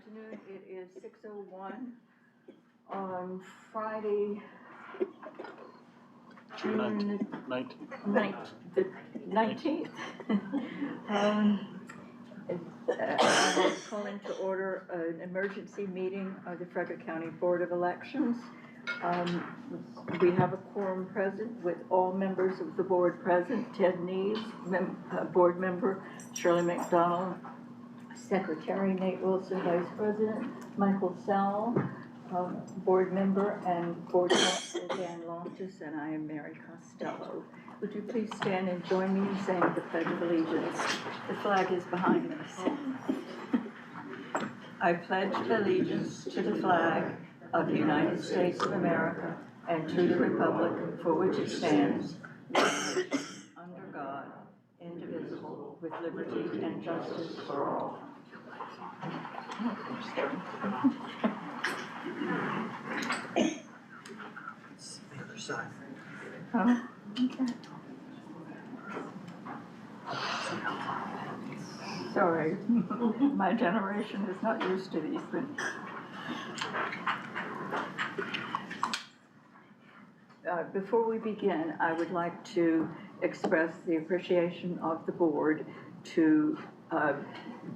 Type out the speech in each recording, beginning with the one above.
afternoon. It is 6:01 on Friday, June the 19th. I'm calling to order an emergency meeting of the Frederick County Board of Elections. We have a quorum present with all members of the board present. Ted Neves, board member, Shirley McDonald, Secretary Nate Wilson, Vice President, Michael Sowell, board member, and board counsel Dan Loftus, and I am Mary Costello. Would you please stand and join me in saying the Pledge of Allegiance? The flag is behind us. I pledge allegiance to the flag of the United States of America and to the republic for which it stands, one nation, under God, indivisible, with liberty and justice for all. Oh, okay. Sorry, my generation is not used to these things. Before we begin, I would like to express the appreciation of the board to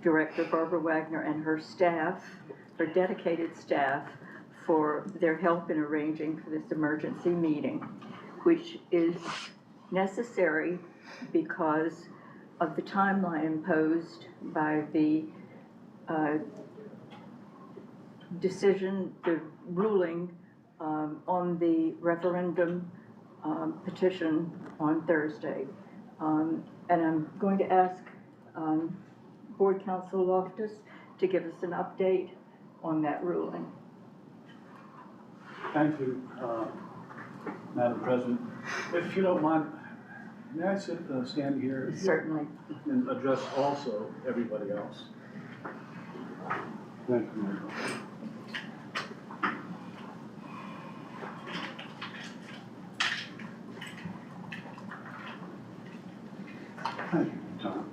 Director Barbara Wagner and her staff, her dedicated staff, for their help in arranging for this emergency meeting, which is necessary because of the timeline imposed by the decision, the ruling on the referendum petition on Thursday. And I'm going to ask Board Counsel Loftus to give us an update on that ruling. Thank you, Madam President. If you don't mind, may I stand here? Certainly. And address also everybody else? Thank you, Michael. Thank you, Tom.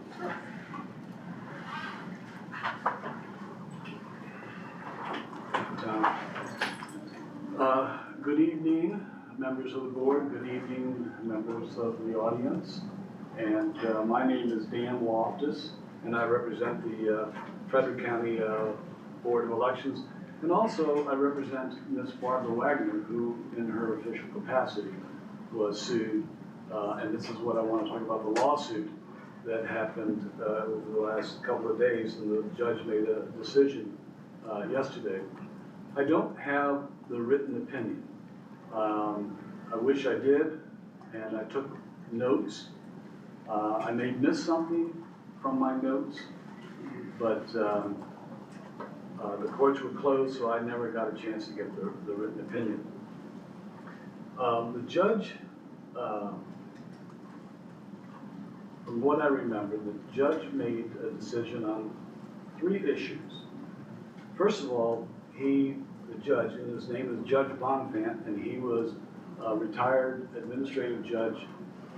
Good evening, members of the board. Good evening, members of the audience. And my name is Dan Loftus, and I represent the Frederick County Board of Elections. And also, I represent Ms. Barbara Wagner, who, in her official capacity, was sued. And this is what I want to talk about, the lawsuit that happened over the last couple of days, and the judge made a decision yesterday. I don't have the written opinion. I wish I did, and I took notes. I may miss something from my notes, but the courts were closed, so I never got a chance to get the written opinion. The judge, from what I remember, the judge made a decision on 3 issues. First of all, the judge, and his name is Judge Bonfant, and he was a retired administrative judge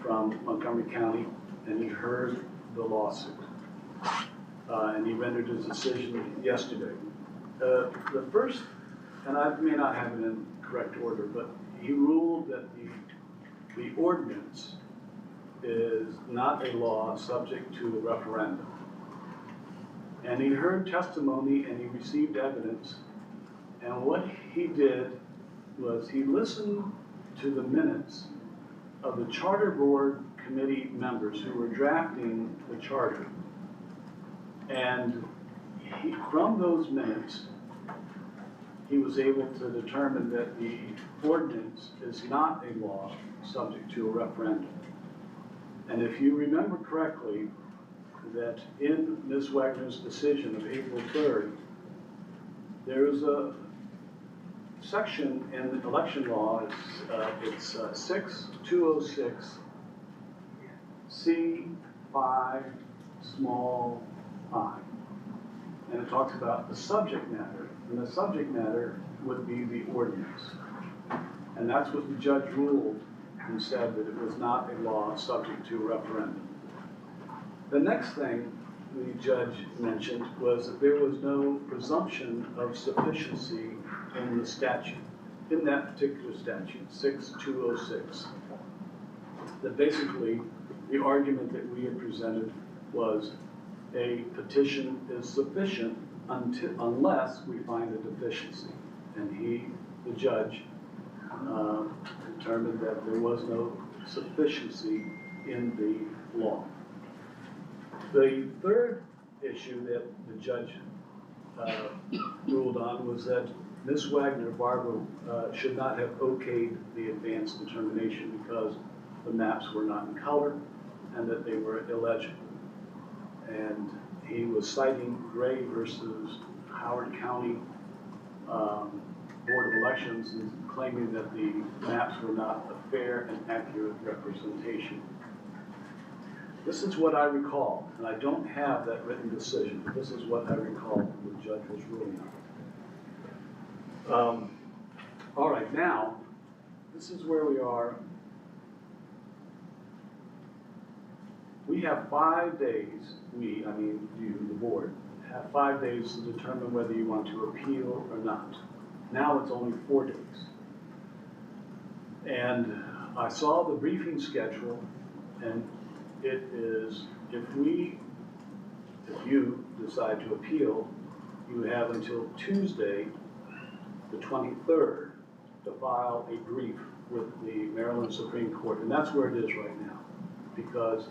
from Montgomery County, and he heard the lawsuit. And he rendered his decision yesterday. The first, and I may not have it in correct order, but he ruled that the ordinance is not a law subject to a referendum. And he heard testimony and he received evidence. And what he did was he listened to the minutes of the Charter Board Committee members who were drafting the charter. And from those minutes, he was able to determine that the ordinance is not a law subject to a referendum. And if you remember correctly, that in Ms. Wagner's decision of April 3rd, there is a section in the election law, it's 6206 C5 small I. And it talks about the subject matter, and the subject matter would be the ordinance. And that's what the judge ruled and said, that it was not a law subject to a referendum. The next thing the judge mentioned was that there was no presumption of sufficiency in the statute, in that particular statute, 6206. That basically, the argument that we had presented was a petition is sufficient unless we find a deficiency. And the judge, determined that there was no sufficiency in the law. The third issue that the judge ruled on was that Ms. Wagner, Barbara, should not have okayed the advance determination because the maps were not in color and that they were illegible. And he was citing Gray versus Howard County Board of Elections and claiming that the maps were not a fair and accurate representation. This is what I recall, and I don't have that written decision, but this is what I recall the judge was ruling on. All right, now, this is where we are. We have 5 days, you, the board, have 5 days to determine whether you want to appeal or not. Now it's only 4 days. And I saw the briefing schedule, and it is, if you decide to appeal, you have until Tuesday, the 23rd, to file a brief with the Maryland Supreme Court. And that's where it is right now, because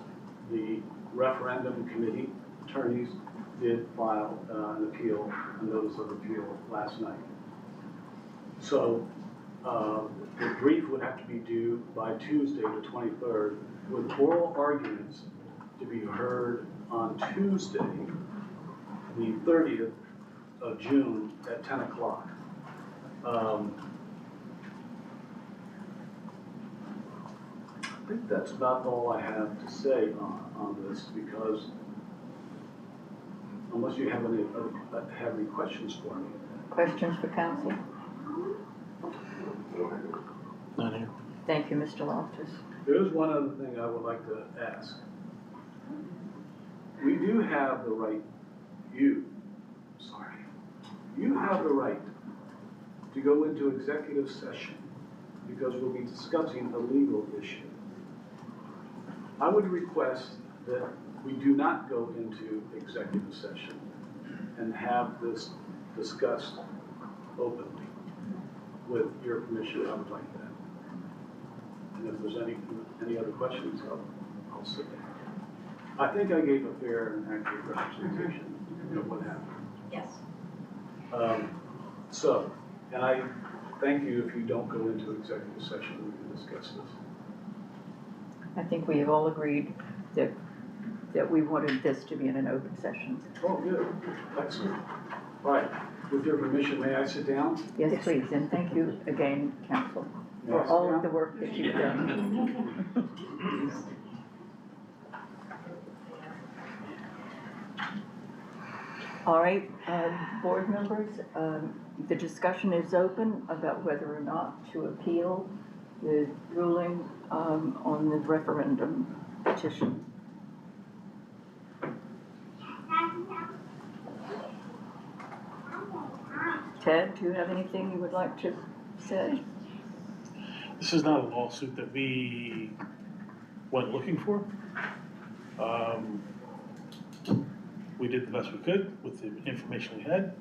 the referendum committee attorneys did file an appeal, a notice of appeal last night. So the brief would have to be due by Tuesday, the 23rd, with oral arguments to be heard on Tuesday, the 30th of June at 10 o'clock. I think that's about all I have to say on this, because unless you have any questions for me. Questions for council? Not here. Thank you, Mr. Loftus. There is one other thing I would like to ask. We do have the right, you have the right to go into executive session because we'll be discussing a legal issue. I would request that we do not go into executive session and have this discussed openly. With your permission, I would like that. And if there's any other questions, I'll sit down. I think I gave a fair and accurate representation of what happened. Yes. And I thank you if you don't go into executive session, we can discuss this. I think we have all agreed that we wanted this to be in an open session. Oh, good, excellent. All right, with your permission, may I sit down? Yes, please, and thank you again, council, May for I sit all down? of the work that you've done. All right, board members, the discussion is open about whether or not to appeal the ruling on the referendum petition. Ted, do you have anything you would like to say? This is not a lawsuit that we went looking for. We did the best we could with the information we had,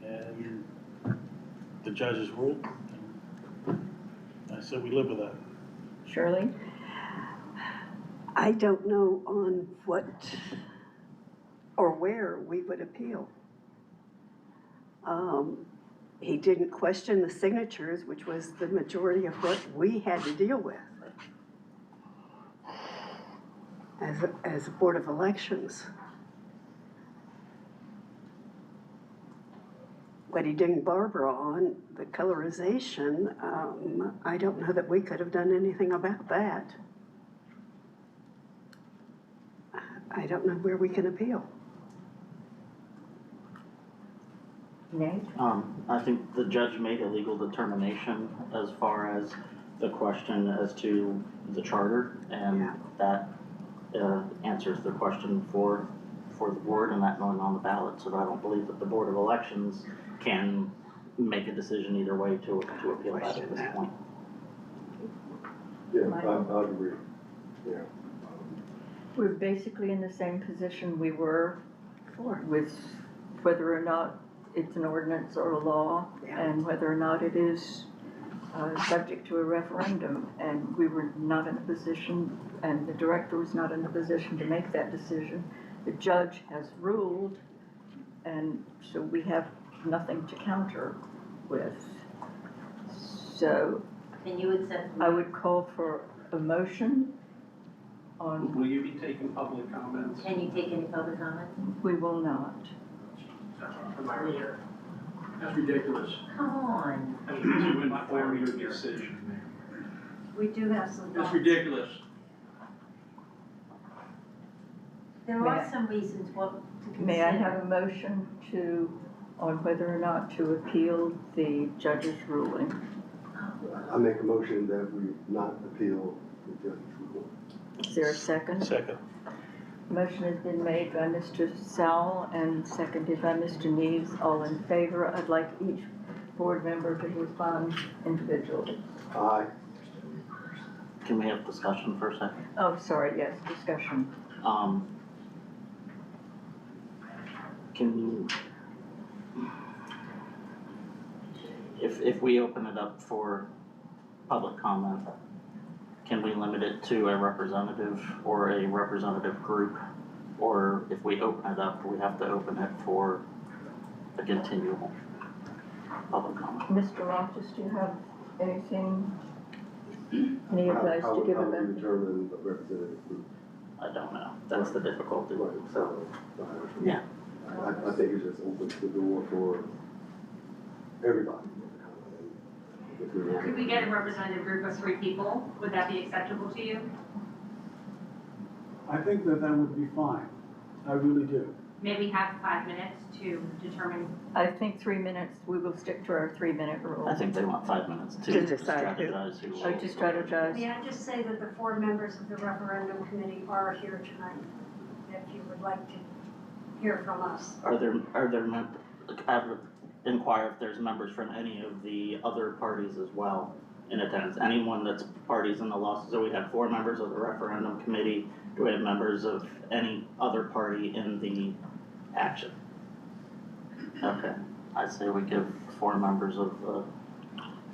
and the judges ruled. And I said we live with that. Shirley? I don't know on what or where we would appeal. He didn't question the signatures, which was the majority of what we had to deal with as a Board of Elections. What he dinged Barbara on, the colorization, I don't know that we could have done anything about that. I don't know where we can appeal. Nate? I think the judge made a legal determination as far as the question as to the charter, and Yeah. that answers the question for before the board and that going on the ballot, so I don't believe that the Board of Elections can make a decision either way to appeal that at this point. Yeah, Michael? I agree, yeah. We're basically in the same position we were with whether or not it's an ordinance or a law, Yeah. and whether or not it is subject to a referendum. And we were not in a position, and the director was not in a position to make that decision. The judge has ruled, and so we have nothing to counter with. So Can you accept? I would call for a motion on, Will you be taking public comments? Can you take any public comments? we will not. Am I right? That's ridiculous. Come on. To inform your decision. We do have some It's thoughts. ridiculous. There May are I- some reasons what to consider. May I have a motion on whether or not to appeal the judge's ruling? I make a motion that we not appeal the judge's ruling. Is there a second? Second. Motion has been made by Mr. Sowell and seconded by Mr. Neves. All in favor, I'd like each board member to respond individually. Aye. Can we have discussion for a second? Oh, sorry, yes, discussion. Can you, if we open it up for public comment, can we limit it to a representative or a representative group? Or if we open it up, we have to open it for a continual public comment? Mr. Loftus, do you have anything, any advice to give How would about? you determine a representative group? I don't know, that's the difficulty, Right, so, so, yeah. I think it just opens the door for everybody. If we want- Could we get a representative group of 3 people? Would that be acceptable to you? I think that would be fine. I really do. Maybe have 5 minutes to determine. I think 3 minutes, we will stick to our 3-minute rule. I think they want 5 minutes to To decide who. strategize who will. Oh, to strategize. May I just say that the 4 members of the referendum committee are here tonight, if you would like to hear from us. Are there, I would inquire if there's members from any of the other parties as well in attendance, anyone that's parties in the lawsuit. So we have 4 members of the referendum committee, do we have members of any other party in the action? Okay, I say we give 4 members of the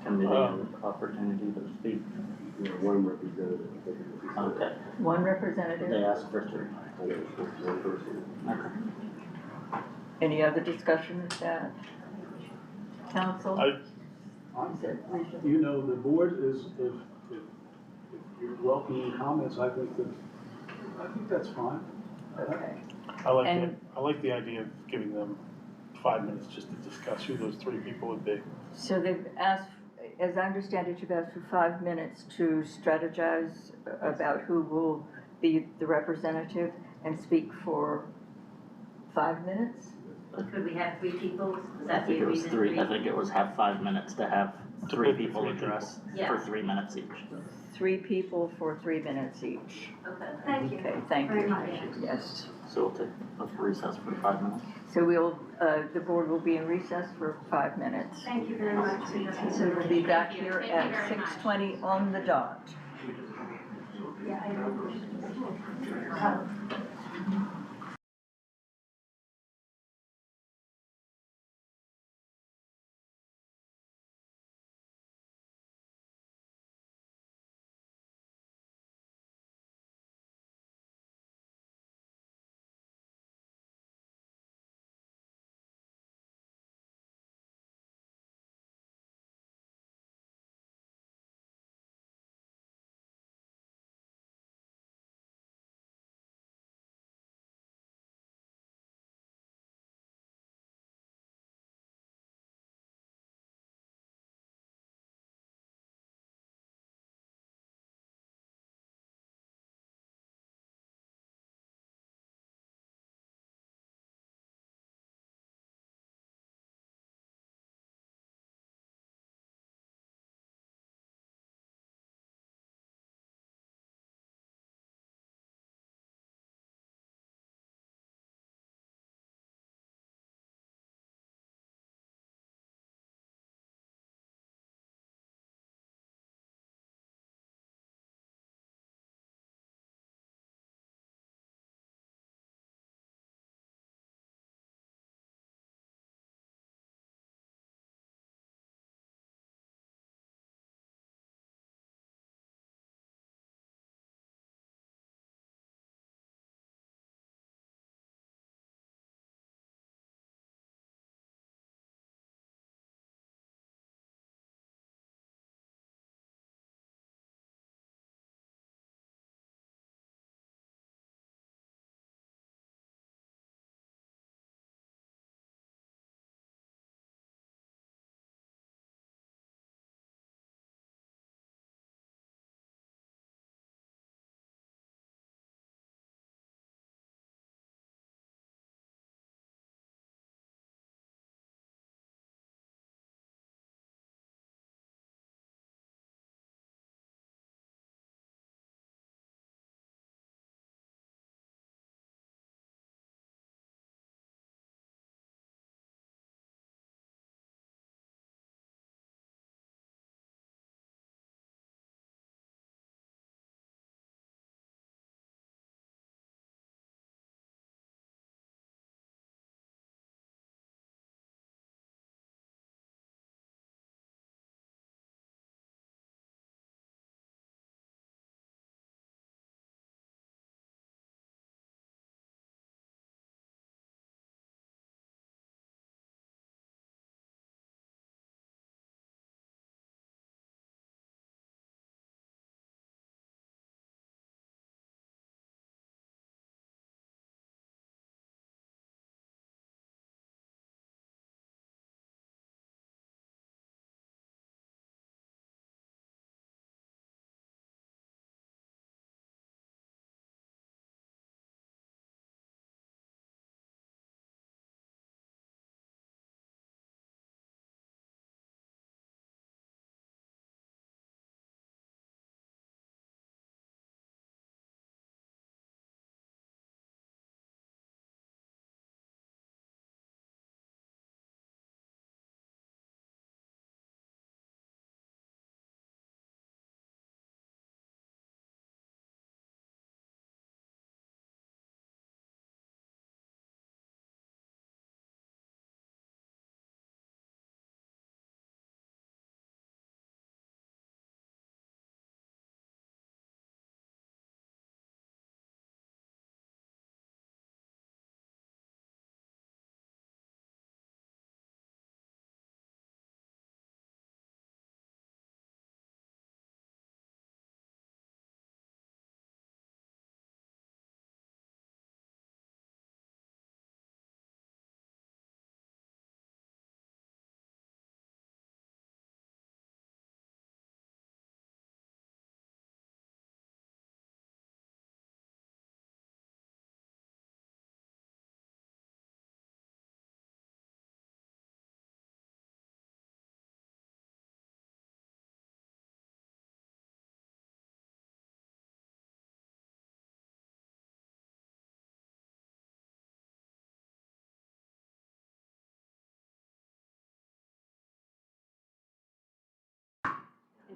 committee an opportunity to speak. You know, one representative, I think it would be. Okay, One representative. they asked for 3. I know, it's just one person. Okay. Any other discussion with that? Council? Is it reasonable? You know, the board is, if you're welcoming comments, I think that's fine. Okay. I like And- the idea of giving them 5 minutes just to discuss who those 3 people would be. So they've asked, as I understand it, you've asked for 5 minutes to strategize about who will be the representative and speak for 5 minutes? Could we have 3 people? Would I that be think a it was reason? 3, I think it was have 5 minutes to have 3 people address for Yeah. 3 minutes each. 3 people for 3 minutes each. Okay. Thank you. Okay, thank Very you. much. Yes. So we'll take a recess for 5 minutes. So we'll, the board will be in recess for 5 minutes. Thank you very much for your So we'll consideration. be back Thank you. here Thank you at very much. 6:20 on the dot. Yeah, I know.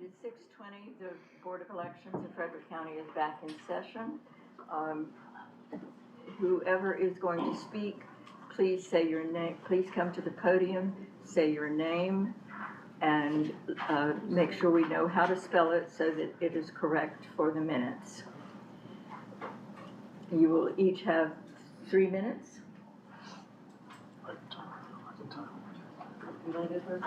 at 6:20, the Board of Elections of Frederick County is back in session. Whoever is going to speak, please say your name, please come to the podium, say your name, and make sure we know how to spell it so that it is correct for the minutes. You will each have 3 minutes. You want to go first?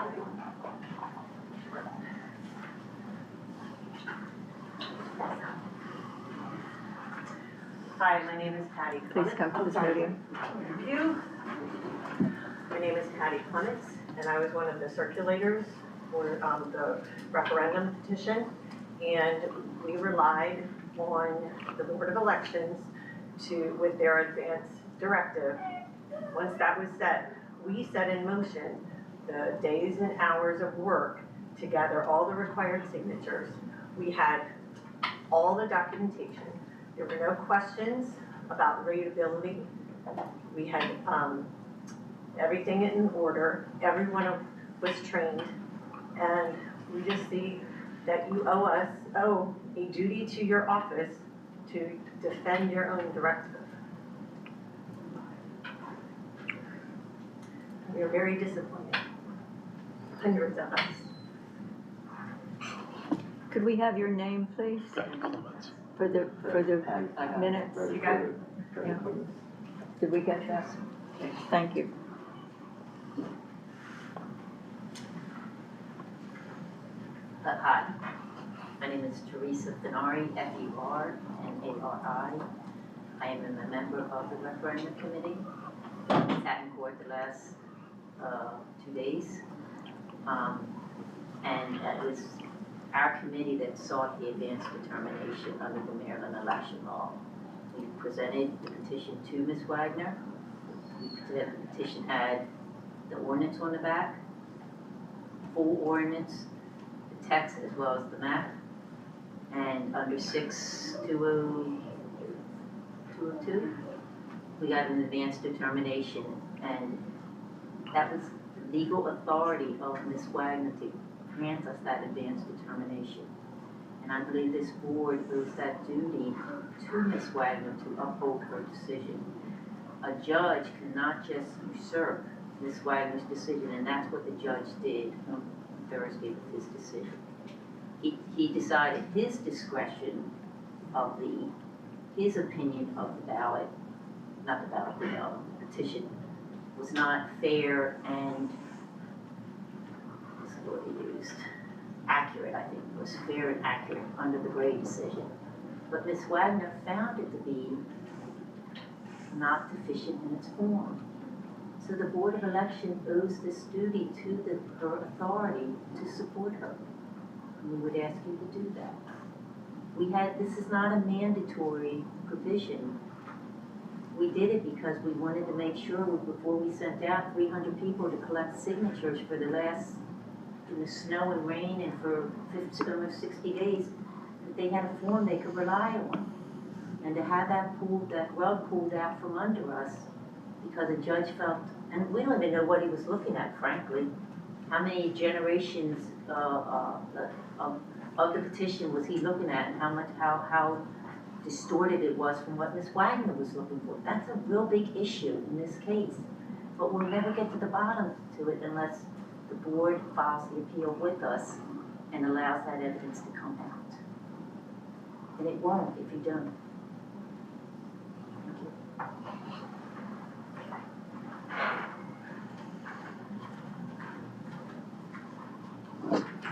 Hi, my name is Patty Clements. Please come to Oh, the sorry. podium. Thank you. My name is Patty Clements, and I was one of the circulators for the referendum petition. And we relied on the Board of Elections with their advance directive. Once that was set, we set in motion the days and hours of work to gather all the required signatures. We had all the documentation. There were no questions about readability. We had everything in order. Everyone was trained. And we just see that you owe a duty to your office to defend your own directive. We are very disappointed. Hundreds of us. Could we have your name, please, for the minutes? You got it? Yeah. Did we get that? Thank you. Hi, my name is Teresa Fenari, F-E-R-N-A-R-I. I am a member of the referendum committee. I sat in court the last 2 days. And it was our committee that sought the advance determination under the Maryland election law. We presented the petition to Ms. Wagner. The petition had the ordinance on the back, full ordinance, the text as well as the map. And under 620-202, we got an advance determination, and that was the legal authority of Ms. Wagner to grant us that advance determination. And I believe this board owes that duty to Ms. Wagner to uphold her decision. A judge cannot just usurp Ms. Wagner's decision, and that's what the judge did on Thursday with his decision. He decided his discretion of his opinion of the ballot, not the ballot, the petition, was not fair and, what's the word he used? Accurate, I think, was fair and accurate under the Gray decision. But Ms. Wagner found it to be not deficient in its form. So the Board of Election owes this duty to her authority to support her. We would ask you to do that. This is not a mandatory provision. We did it because we wanted to make sure before we sent out 300 people to collect signatures for the last, in the snow and rain and for almost 60 days, that they had a form they could rely on. And to have that rug pulled out from under us because a judge felt, and we don't even know what he was looking at, frankly. How many generations of the petition was he looking at, and how distorted it was from what Ms. Wagner was looking for? That's a real big issue in this case. But we'll never get to the bottom to it unless the board files the appeal with us and allows that evidence to come out. And it won't if you don't. Thank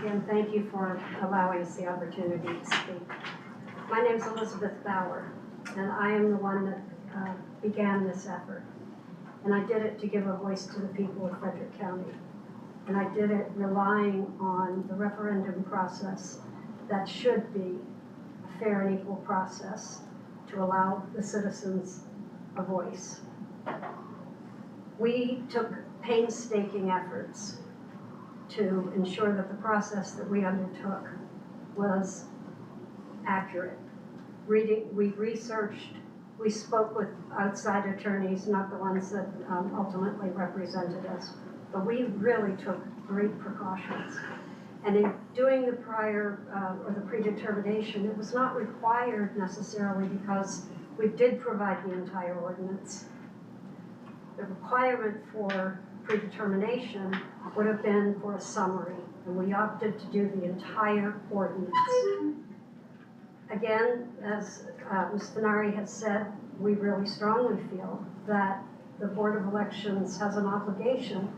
you. Again, thank you for allowing us the opportunity to speak. My name is Elizabeth Bauer, and I am the one that began this effort. And I did it to give a voice to the people of Frederick County. And I did it relying on the referendum process that should be a fair and equal process to allow the citizens a voice. We took painstaking efforts to ensure that the process that we undertook was accurate. We researched, we spoke with outside attorneys, not the ones that ultimately represented us, but we really took great precautions. And in doing the prior, or the predetermination, it was not required necessarily because we did provide the entire ordinance. The requirement for predetermination would have been for a summary, and we opted to do the entire ordinance. Again, as Ms. Fenari has said, we really strongly feel that the Board of Elections has an obligation,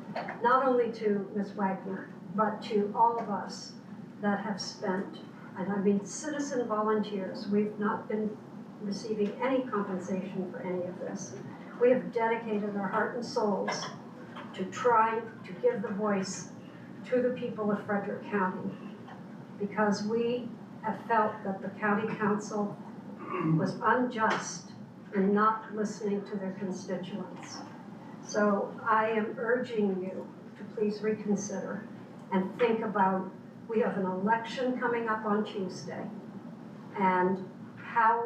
not only to Ms. Wagner, but to all of us that have spent, and I mean citizen volunteers, we've not been receiving any compensation for any of this. We have dedicated our heart and souls to trying to give the voice to the people of Frederick County, because we have felt that the county council was unjust in not listening to their constituents. So I am urging you to please reconsider and think about, we have an election coming up on Tuesday, and how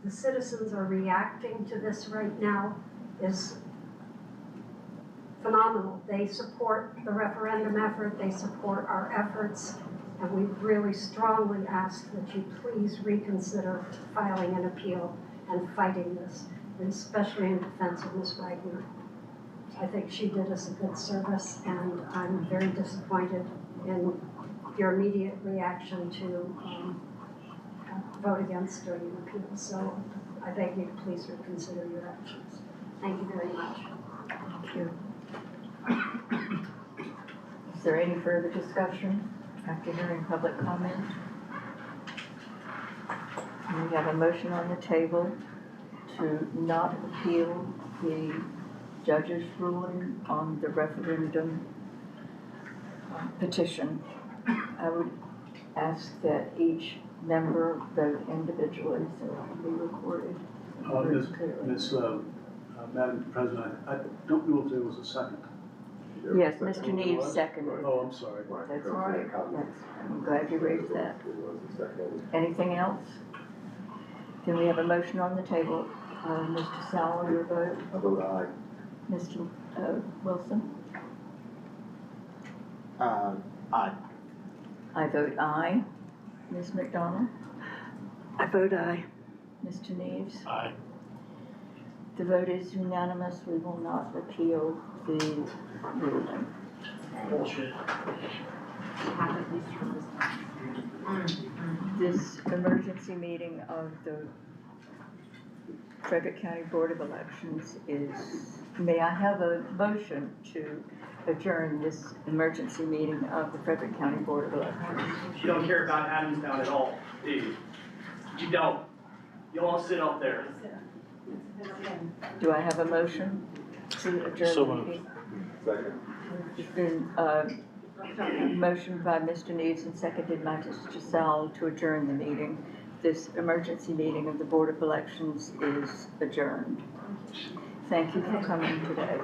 the citizens are reacting to this right now is phenomenal. They support the referendum effort, they support our efforts, and we really strongly ask that you please reconsider filing an appeal and fighting this, and especially in defense of Ms. Wagner. I think she did us a good service, and I'm very disappointed in your immediate reaction to vote against during an appeal. So I beg you to please reconsider your actions. Thank you very much. Thank you. Is there any further discussion after hearing public comment? We have a motion on the table to not appeal the judge's ruling on the referendum petition. I would ask that each member vote individually so it can be recorded. Madam President, I don't know if there was a second. Yes, Mr. Neves seconded. Oh, I'm sorry. That's all right. I'm glad you raised that. Anything else? Then we have a motion on the table. Mr. Sowell, your vote? I vote aye. Mr. Wilson? Aye. I vote aye. Ms. McDonald? I vote aye. Mr. Neves? Aye. The vote is unanimous. We will not appeal the ruling. Bullshit. This emergency meeting of the Frederick County Board of Elections is, may I have a motion to adjourn this emergency meeting of the Frederick County Board of Elections? You don't care about Adamstown at all, do you? You don't. You all sit up there. Do I have a motion to adjourn So the moved. meeting? Second. It's been motioned by Mr. Neves and seconded by Mr. Sowell to adjourn the meeting. This emergency meeting of the Board of Elections is adjourned. Thank you for coming today.